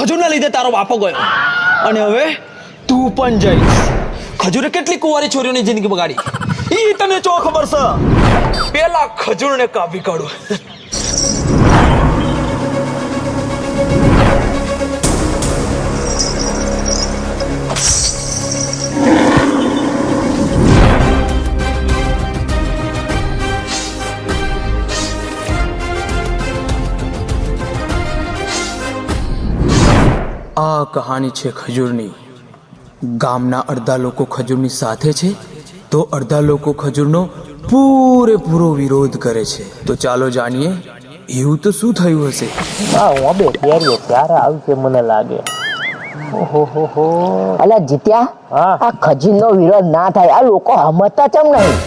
ખજૂરના લીધે તારો બાપો ગયો અને હવે તું પણ જઈશ. ખજૂરે કેટલી કુંવારી છોરીઓની જિંદગી બગાડી ઈ તને ચો ખબર છે. પેલા ખજૂરને કાપી કાઢું. આ કહાની છે ખજૂરની. ગામના અડધા લોકો ખજૂરની સાથે છે તો અડધા લોકો ખજૂરનો પૂરેપૂરો વિરોધ કરે છે. તો ચાલો જાણીએ એવું તો શું થયું હશે. હું બે કેરીઓ ક્યારે આવશે મને લાગે. ઓહો અલા જીત્યા, આ ખજૂરનો વિરોધ ના થાય, આ લોકો હમતા ચમ નહીં?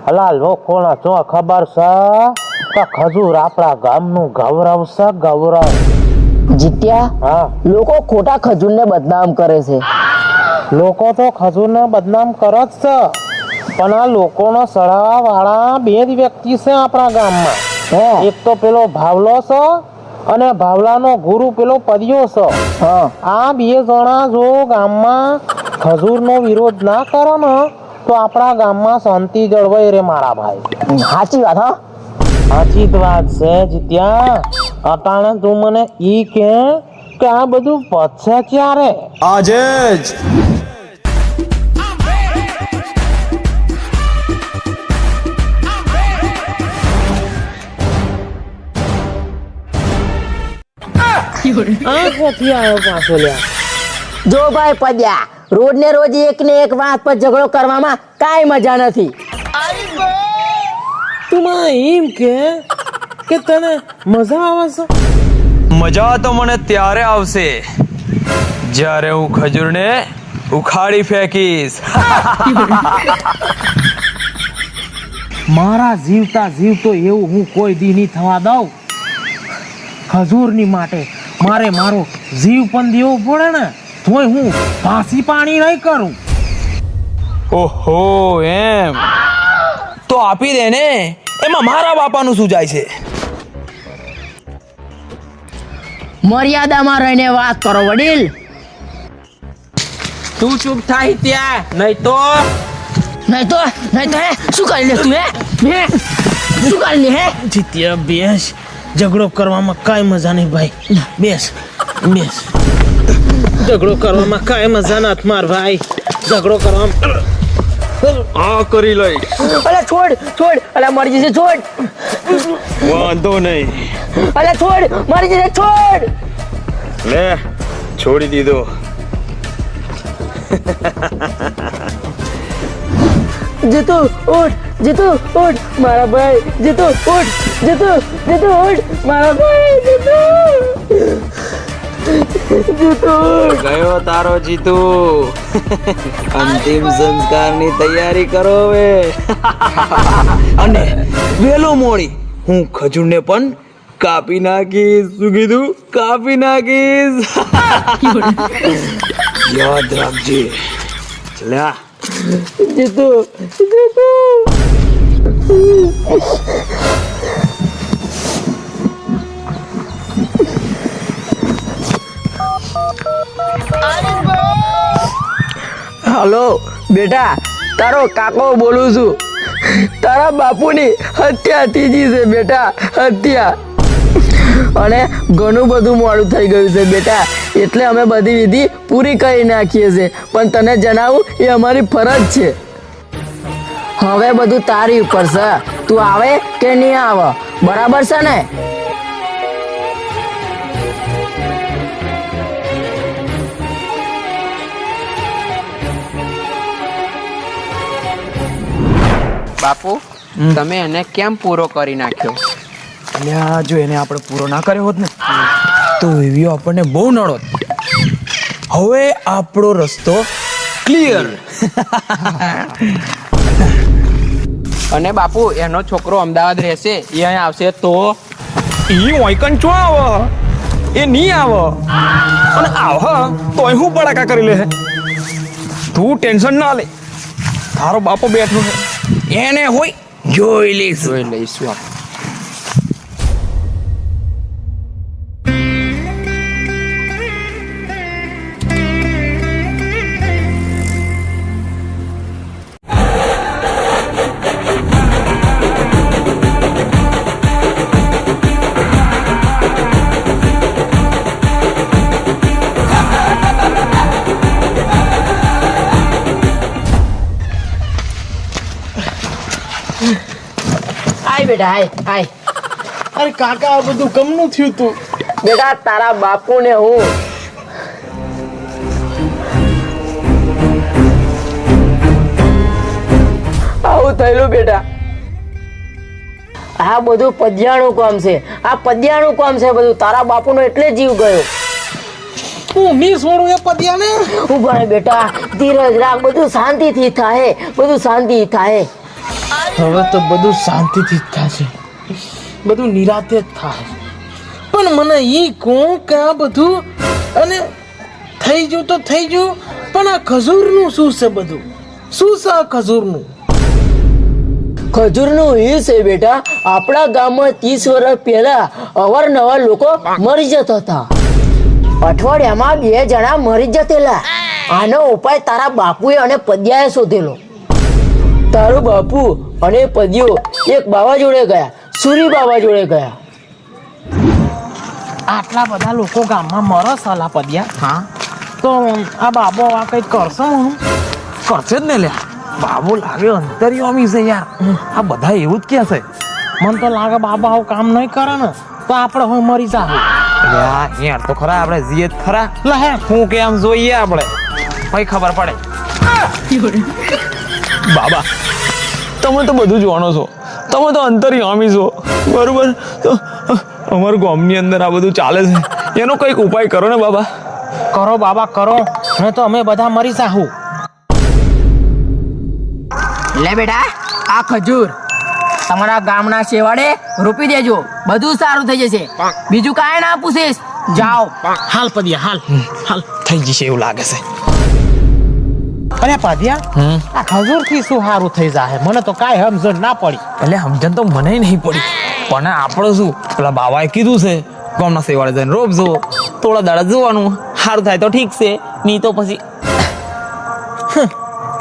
અલા લોકોને જો ખબર છે કે ખજૂર આપણા ગામનું ગૌરવ છે, ગૌરવ. જીત્યા, લોકો ખોટા ખજૂરને બદનામ કરે છે. લોકો તો ખજૂરને બદનામ કરે જ છે, પણ આ લોકોનો સડાવા વાળા બે જ વ્યક્તિ છે આપણા ગામમાં. એક તો પેલો ભાવલો છે અને ભાવલાનો ગુરુ પેલો પર્યો છે. આ બે જણા જો ગામમાં ખજૂરનો વિરોધ ના કરે ને તો આપણા ગામમાં શાંતિ જળવાઈ રે મારા ભાઈ. સાચી વાત. સાચી જ વાત છે જીત્યા. અટાણે તું મને ઈ કે આ બધું પછે ક્યારે? આજે જ. જો ભાઈ પદ્યા, રોજ ને રોજ એક ને એક વાત પર ઝઘડો કરવામાં કાંઈ મજા નથી. તું મને એમ કે તને મજા આવે છે? મજા તો મને ત્યારે આવશે જ્યારે હું ખજૂરને ઉખાડી ફેંકીશ. મારા જીવતા જીવતો એવું હું કોઈ દી નહીં થવા દઉં. ખજૂરની માટે મારે મારો જીવ પણ દેવો પડે ને, તોય હું ફાંસી પાણી નહીં કરું. ઓહો એમ તો આપી દે ને, એમાં મારા બાપાનું શું જાય છે? મર્યાદામાં રહીને વાત કરો વડીલ. તું ચૂપ થાય ત્યાં, નહીં તો હે શું કરી લે તું? હે શું કરી લે? હે જીત્યા બેસ. ઝઘડો કરવામાં કાંઈ મજા નહીં ભાઈ. બેસ. ઝઘડો કરવામાં કાંઈ મજા નથી માર ભાઈ. ઝઘડો કરવામાં આ કરી લઈ. અલા છોડ. અલા મરી જશે, છોડ. વાંધો નહીં. અલા છોડ, મરી જશે, છોડ. લે છોડી દીધો. જીતુ ઉઠ મારા ભાઈ. જીતુ ઉઠ મારા ભાઈ. જીતુ ગયો તારો જીતુ. અંતિમ સંસ્કારની તૈયારી કરો હવે. અને વેલો મોડી હું ખજૂરને પણ કાપી નાખીશ. શું કીધું? કાપી નાખીશ. યાદ રાખજે. લ્યા જીતુ હલો બેટા, તારો કાકો બોલું છું. તારા બાપુની હત્યા થીજી છે બેટા, હત્યા. અને ઘણું બધું મોડું થઈ ગયું છે બેટા, એટલે અમે બધી વિધિ પૂરી કરી નાખીએ છીએ. પણ તને જણાવું એ અમારી ફરજ છે. હવે બધું તારી ઉપર છે, તું આવે કે નહીં આવે, બરાબર છે ને? બાપુ, તમે એને કેમ પૂરો કરી નાખ્યો? અલ્યા જો એને આપણે પૂરો ના કર્યો હોત ને તો એવી આપણને બહુ નડોત. હવે આપણો રસ્તો ક્લિયર. અને બાપુ, એનો છોકરો અમદાવાદ રહેશે, એ અહીં આવશે તો? ઈ ઓયકન ચો આવ, એ નહીં આવ. અને આવ તો હું બડાકા કરી લે. તું ટેન્શન ના લે, તારો બાપો બેઠો છે, એને હોય જોઈ લઈશું આપણે. બેટા હાય હાય. અરે કાકા આ બધું કમનું થયું તું? બેટા તારા બાપુ ને હું આવું થયેલું બેટા. આ બધું પદ્યાનું કામ છે, આ પદ્યાનું કામ છે બધું. તારા બાપુનો એટલે જીવ ગયો. હું ની છોડું એ પતિયાને. ઉભા રહે બેટા, ધીરજ રાખ, બધું શાંતિથી થાય, બધું શાંતિ થાય. હવે તો બધું શાંતિથી જ થશે, બધું નિરાતે જ થાય. પણ મને ઈ કહું કે આ બધું અને થઈ ગયું તો થઈ ગયું, પણ આ ખજૂરનું શું છે બધું? શું છે આ ખજૂરનું? ખજૂરનું એ છે બેટા, આપણા ગામમાં 30 વર્ષ પહેલા અવારનવાર લોકો મરી જતા હતા. અઠવાડિયામાં 2 જણા મરી જતેલા. આનો ઉપાય તારા બાપુએ અને પદ્યાએ શોધેલો. તારો બાપુ અને પદ્યો એક બાવા જોડે ગયા, સુરી બાવા જોડે ગયા. આટલા બધા લોકો ગામમાં મરે સલા પદ્યા. હા તો આ બાબો આ કઈ કરશે? હું કરશે જ ને લ્યા. બાબુ લાગે અંતર્યામી છે યાર. આ બધા એવું જ કે છે. મને તો લાગે બાબા આવું કામ નહીં કરે ને તો આપણે હવે મરી જાવ. યાર તો ખરા આપણે જીએ જ ખરા. લે હે હું કે આમ જોઈએ આપણે ભાઈ ખબર પડે. બાબા તમે તો બધું જાણો છો, તમે તો અંતર્યામી છો બરોબર. તો અમારા ગામની અંદર આ બધું ચાલે છે, એનો કંઈક ઉપાય કરો ને બાબા. કરો બાબા કરો, ને તો અમે બધા મરી જાહું. લે બેટા આ ખજૂર તમારા ગામના શેવાડે રોપી દેજો, બધું સારું થઈ જશે. બીજું કાંઈ ના પૂછીશ, જાઓ. હાલ પદ્યા હાલ હાલ. થઈ જશે એવું લાગે છે. અરે પદ્યા આ ખજૂર થી શું સારું થઈ જાય? મને તો કાંઈ સમજણ ના પડી. એટલે સમજણ તો મને નહીં પડી, પણ આપણે શું પેલા બાબાએ કીધું છે ગામના સેવાળે જઈને રોપજો, થોડા દાડા જોવાનું, સારું થાય તો ઠીક છે, નહીં તો પછી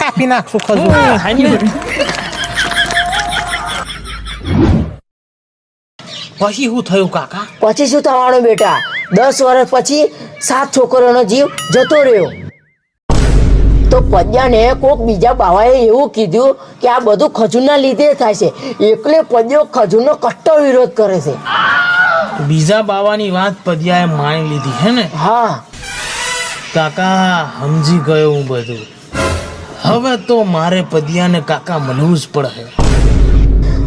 કાપી નાખશું ખજૂર. પછી શું થયું કાકા? પછી શું થવાનું બેટા? 10 વર્ષ પછી 7 છોકરીઓનો જીવ જતો રહ્યો. તો પદ્યાને કોક બીજા બાવાએ એવું કીધું કે આ બધું ખજૂરના લીધે થાય છે, એટલે પદ્યો ખજૂરનો કટ્ટર વિરોધ કરે છે. બીજા બાવાની વાત પદ્યાએ માની લીધી હે ને? હા કાકા સમજી ગયો હું બધું. હવે તો મારે પદ્યાને કાકા મળવું જ પડે.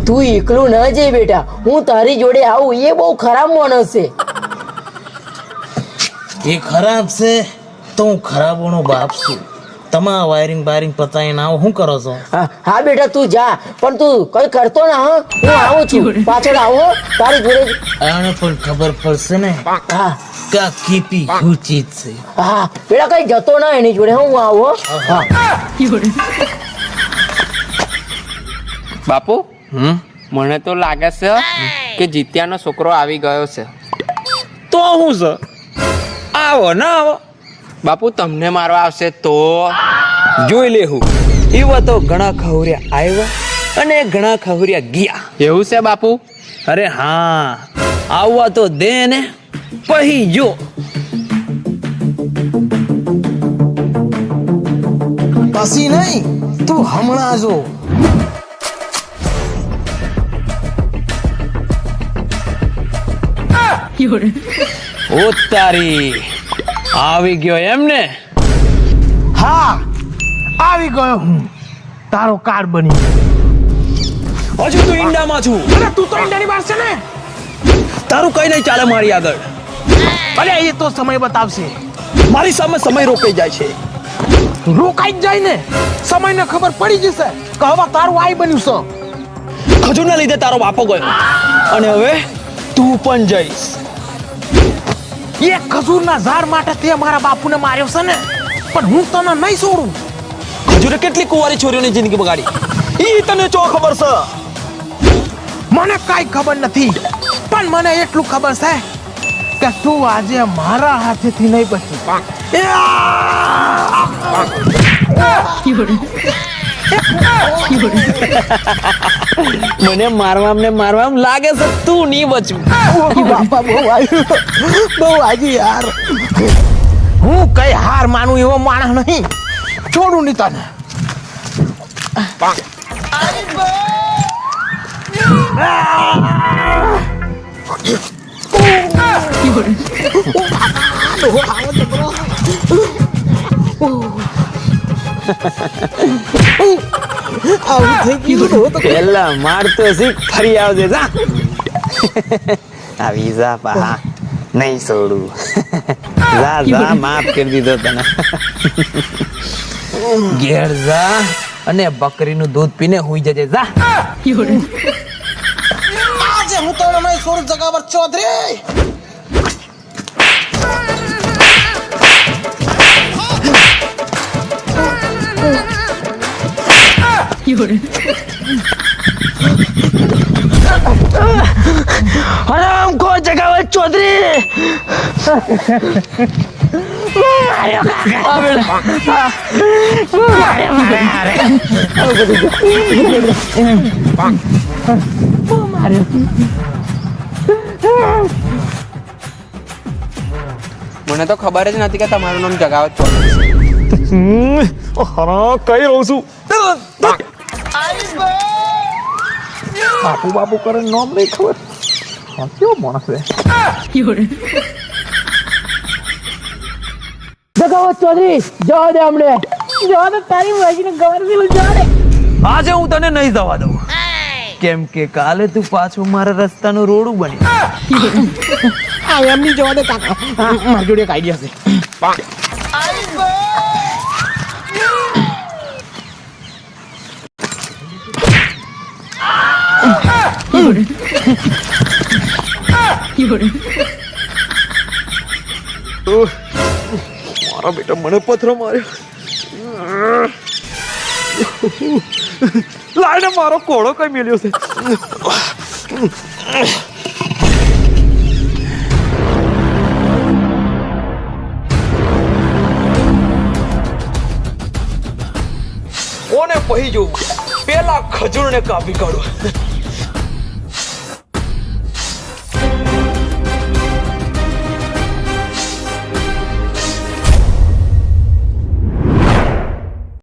તું એકલું ન જઈ બેટા, હું તારી જોડે આવું. એ બહુ ખરાબ માણસ છે. એ ખરાબ છે તો હું ખરાબોનો બાપ છું. તમારા વાયરિંગ પતાવીને આવો શું કરો છો? હા બેટા તું જા, પણ તું કઈ કરતો ના. હા હું આવું છું, પાછળ આવો તારી જોડે. આને પણ ખબર પડશે ને હા કે આ કીપી શું ચીજ છે. હા બેટા કઈ જતો ના એની જોડે. હું આવો. હા બાપુ મને તો લાગે છે કે જીત્યાનો છોકરો આવી ગયો છે. તો શું છે? આવો ના આવો બાપુ તમને મારવા આવશે તો? જોઈ લેવું. એવા તો ઘણા ખવર્યા આવ્યા અને ઘણા ખવર્યા ગયા. એવું છે બાપુ? અરે હા, આવવા તો દે ને પછી જો. પછી નહીં, તું હમણાં જો. ઓ તારી, આવી ગયો એમ ને? હા આવી ગયો હું. તારો કાર્ડ બની. હજુ તું ઈંડામાં છું. અરે તું તો ઈંડાની બહાર છે ને. તારું કઈ નહીં ચાલે મારી આગળ. અરે એ તો સમય બતાવશે. મારી સામે સમય રોકાઈ જાય છે. રોકાઈ જ જાય ને, સમયને ખબર પડી જશે કે હવે તારું આઈ બન્યું છે. ખજૂરના લીધે તારો બાપો ગયો અને હવે તું પણ જઈશ. એક ખજૂરના ઝાડ માટે તે મારા બાપુને માર્યો છે ને, પણ હું તને નહીં છોડું. ખજૂરે કેટલી કુંવારી છોરીઓની જિંદગી બગાડી, ઈ તને ચો ખબર છે? મને કાંઈ ખબર નથી, પણ મને એટલું ખબર છે કે તું આજે મારા હાથેથી નહીં બચી. મને મારવા લાગે છે તું નહીં બચવું. બાપા બહુ આવી યાર. હું કઈ હાર માનું એવો માણસ નહીં. છોડું નહીં તને. પેલા માર તો શીખ ફરી આવજે જા આવી જા પા નહીં છોડું જા જા માફ કરી દીધો તને ઘેર જા અને બકરીનું દૂધ પીને હુઈ જજે જા આજે હું તો નહીં છોડું જગાવર ચૌધરી. હરામ ખો જગાવત ચૌધરી મને તો ખબર જ નથી કે તમારું નામ જગાવત છો. હરા કઈ રહું છું બાપુ બાપુ કરે નામ નહીં ખબર કેવો માણસ છે જગાવત ચૌધરી જવા દે અમને જવા દે તારી વાજીને ગવર પેલું જવા દે. આજે હું તને નહીં જવા દઉં કેમ કે કાલે તું પાછું મારા રસ્તાનું રોડું બની એમ નહીં જવા દે કાકા. મારી જોડે એક આઈડિયા છે. મારા બેટા મને પથરો માર્યો લાઈને મારો કોળો કઈ મેલ્યો છે કોને પહી જોવું પેલા ખજૂરને કાપી કાઢો